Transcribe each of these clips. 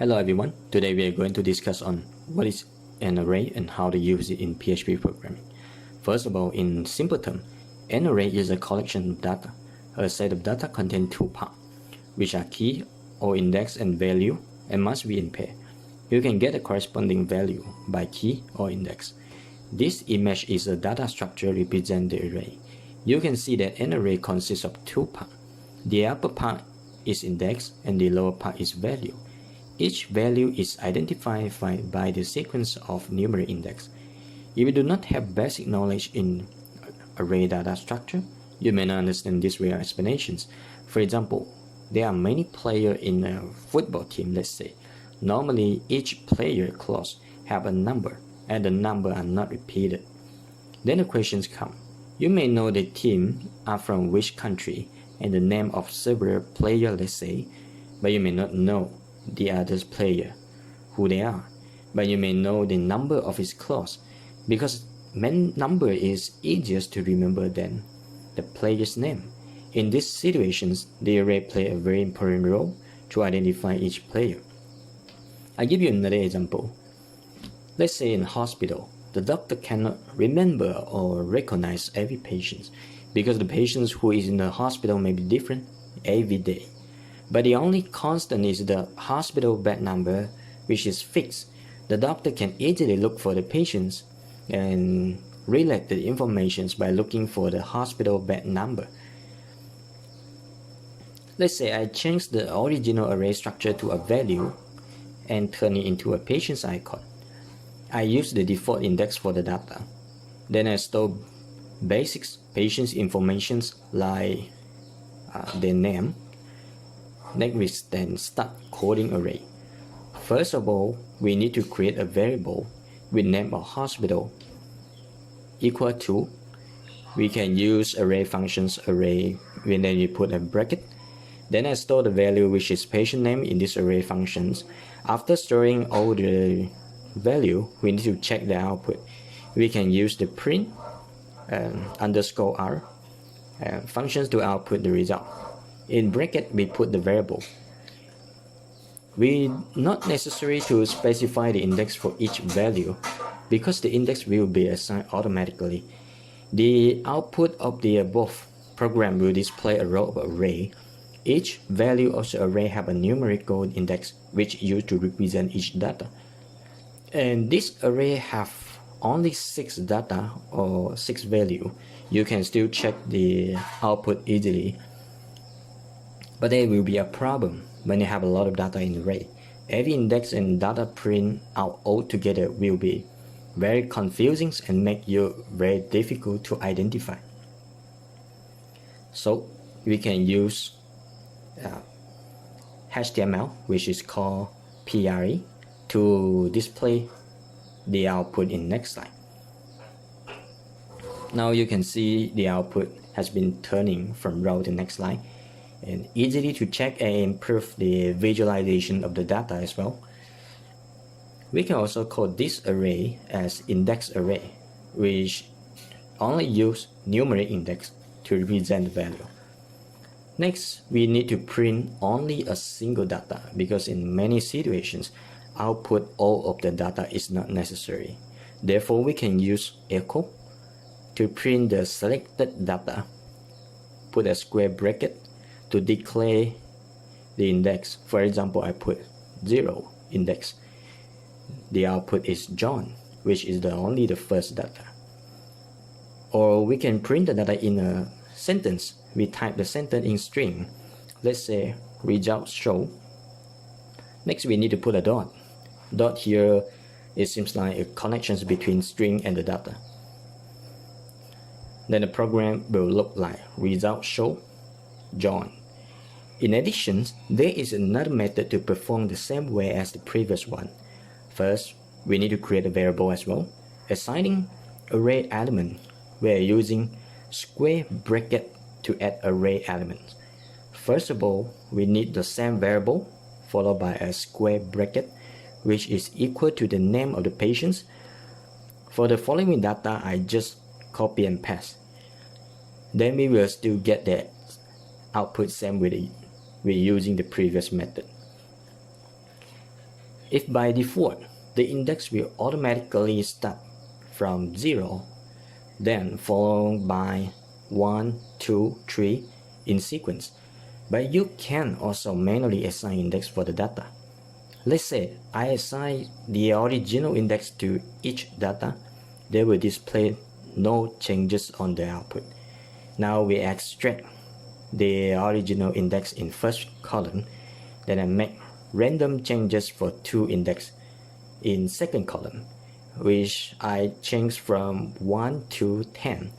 Hello everyone, today we are going to discuss on what is an array and how to use it in PHP programming. First of all, in simple terms, an array is a collection of data. A set of data contains two parts, which are key or index and value, and must be in pair. You can get a corresponding value by key or index. This image is a data structure representing the array. You can see that an array consists of two parts. The upper part is index and the lower part is value. Each value is identified by the sequence of numeric index. If you do not have basic knowledge in array data structure, you may not understand these real explanations. For example, there are many players in a football team, let's say. Normally, each player clause have a number, and the number are not repeated. Then the questions come. You may know the team are from which country and the name of several players, let's say, but you may not know the other player, who they are, but you may know the number of his clause, because number is easier to remember than the player's name. In these situations, the array plays a very important role to identify each player. I'll give you another example. Let's say in a hospital, the doctor cannot remember or recognize every patient, because the patients who is in the hospital may be different every day. But the only constant is the hospital bed number, which is fixed. The doctor can easily look for the patients and relate the information by looking for the hospital bed number. Let's say I change the original array structure to a value and turn it into a patient's icon. I use the default index for the data. Then I store basics patient's information like their name. Next, we then start coding array. First of all, we need to create a variable with name of hospital equal to. We can use array functions array, and then we put a bracket. Then I store the value, which is patient name, in this array functions. After storing all the value, we need to check the output. We can use the print underscore r functions to output the result. In bracket, we put the variable. We not necessary to specify the index for each value, because the index will be assigned automatically. The output of the above program will display a row of array. Each value of the array have a numerical index, which used to represent each data. And this array have only 6 data or 6 value. You can still check the output easily. But there will be a problem when you have a lot of data in the array. Every index and data print out all together will be very confusing and make you very difficult to identify. So we can use HTML, which is called PRE, to display the output in next slide. Now you can see the output has been turning from row to next line, and easily to check and improve the visualization of the data as well. We can also call this array as index array, which only use numeric index to represent the value. Next, we need to print only a single data, because in many situations, output all of the data is not necessary. Therefore, we can use echo to print the selected data, put a square bracket to declare the index. For example, I put 0 index. The output is John, which is only the first data. Or we can print the data in a sentence. We type the sentence in string. Let's say results show. Next, we need to put a dot. Dot here, it seems like a connection between string and the data. Then the program will look like results show John. In addition, there is another method to perform the same way as the previous one. First, we need to create a variable as well. Assigning array element, we are using square bracket to add array elements. First of all, we need the same variable followed by a square bracket, which is equal to the name of the patients. For the following data, I just copy and paste. Then we will still get the output same with using the previous method. If by default, the index will automatically start from 0, then followed by 1, 2, 3 in sequence. But you can also manually assign index for the data. Let's say I assign the original index to each data. They will display no changes on the output. Now we extract the original index in first column, then I make random changes for 2 index in second column, which I change from 1 to 10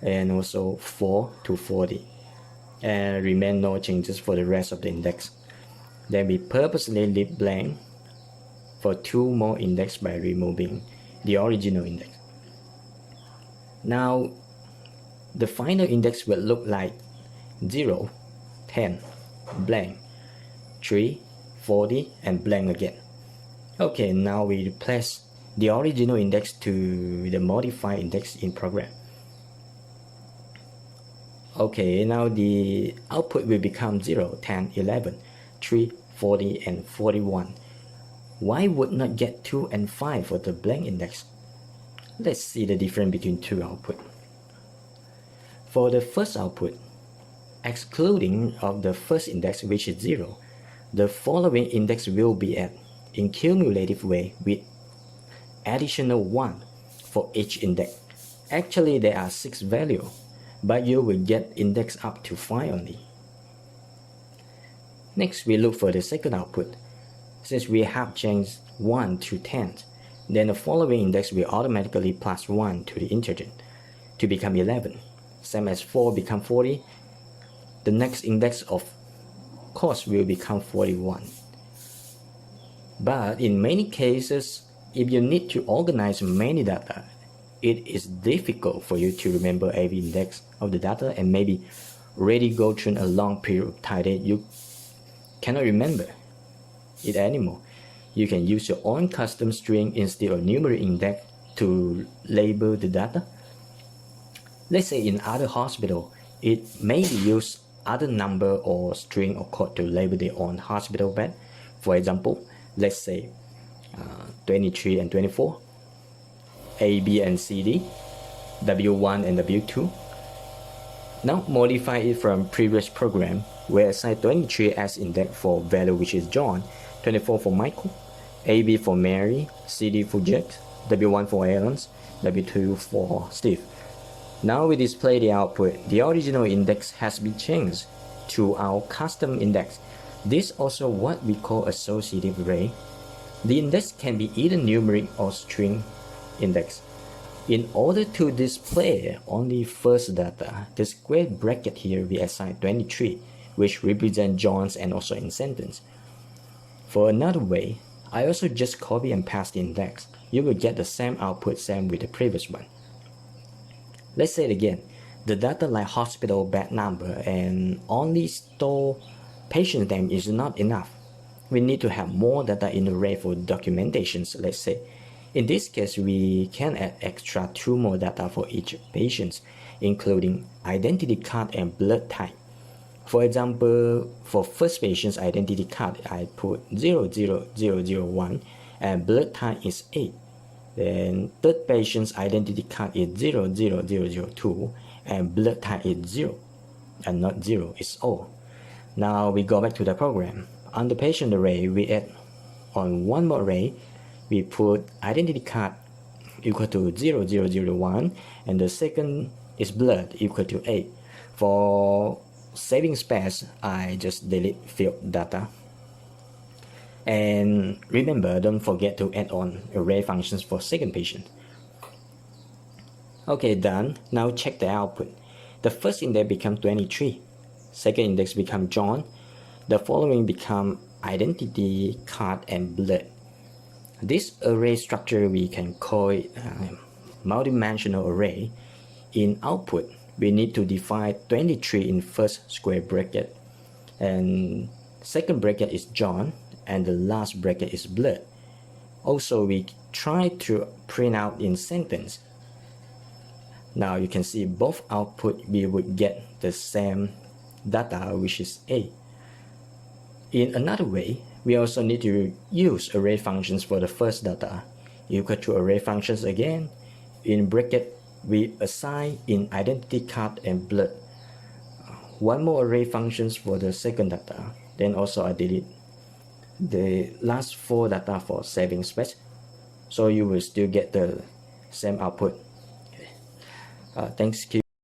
and also 4 to 40, and remain no changes for the rest of the index. Then we purposely leave blank for 2 more index by removing the original index. Now the final index will look like 0, 10, blank, 3, 40, and blank again. Okay, now we replace the original index to the modified index in program. Okay, now the output will become 0, 10, 11, 3, 40, and 41. Why would not get 2 and 5 for the blank index? Let's see the difference between 2 output. For the first output, excluding of the first index, which is 0, the following index will be added in cumulative way with additional 1 for each index. Actually, there are 6 values, but you will get index up to 5 only. Next, we look for the second output. Since we have changed 1 to 10, then the following index will automatically plus 1 to the integer to become 11. Same as 4 become 40. The next index of course will become 41. But in many cases, if you need to organize many data, it is difficult for you to remember every index of the data, and maybe already go through a long period of time that you cannot remember it anymore. You can use your own custom string instead of numeric index to label the data. Let's say in other hospital, it may use other number or string or code to label their own hospital bed. For example, let's say 23 and 24, A, B, and C, D, W1 and W2. Now modify it from previous program, where assign 23 as index for value which is John, 24 for Michael, AB for Mary, CD for Jack, W1 for Aaron, W2 for Steve. Now we display the output. The original index has been changed to our custom index. This is also what we call associative array. The index can be either numeric or string index. In order to display only first data, the square bracket here we assign 23, which represent John's and also in sentence. For another way, I also just copy and paste the index. You will get the same output, same with the previous one. Let's say it again. The data like hospital bed number and only store patient name is not enough. We need to have more data in array for documentations, let's say. In this case, we can add extra 2 more data for each patient, including identity card and blood type. For example, for first patient's identity card, I put 00001 and blood type is 8. Then third patient's identity card is 00002 and blood type is 0 and not 0, it's O. Now we go back to the program. On the patient array, we add on one more array, we put identity card equal to 0001 and the second is blood equal to 8. For saving space, I just delete field data. And remember, don't forget to add on array functions for second patient. Okay, done. Now check the output. The first index becomes 23. Second index becomes John. The following become identity card and blood. This array structure we can call it multidimensional array. In output, we need to define 23 in first square bracket, and second bracket is John, and the last bracket is blood. Also, we try to print out in sentence. Now you can see both output we would get the same data, which is A. In another way, we also need to use array functions for the first data. Equal to array functions again. In bracket, we assign in identity card and blood. One more array functions for the second data. Then also I delete the last 4 data for saving space. So you will still get the same output. Okay. Thanks.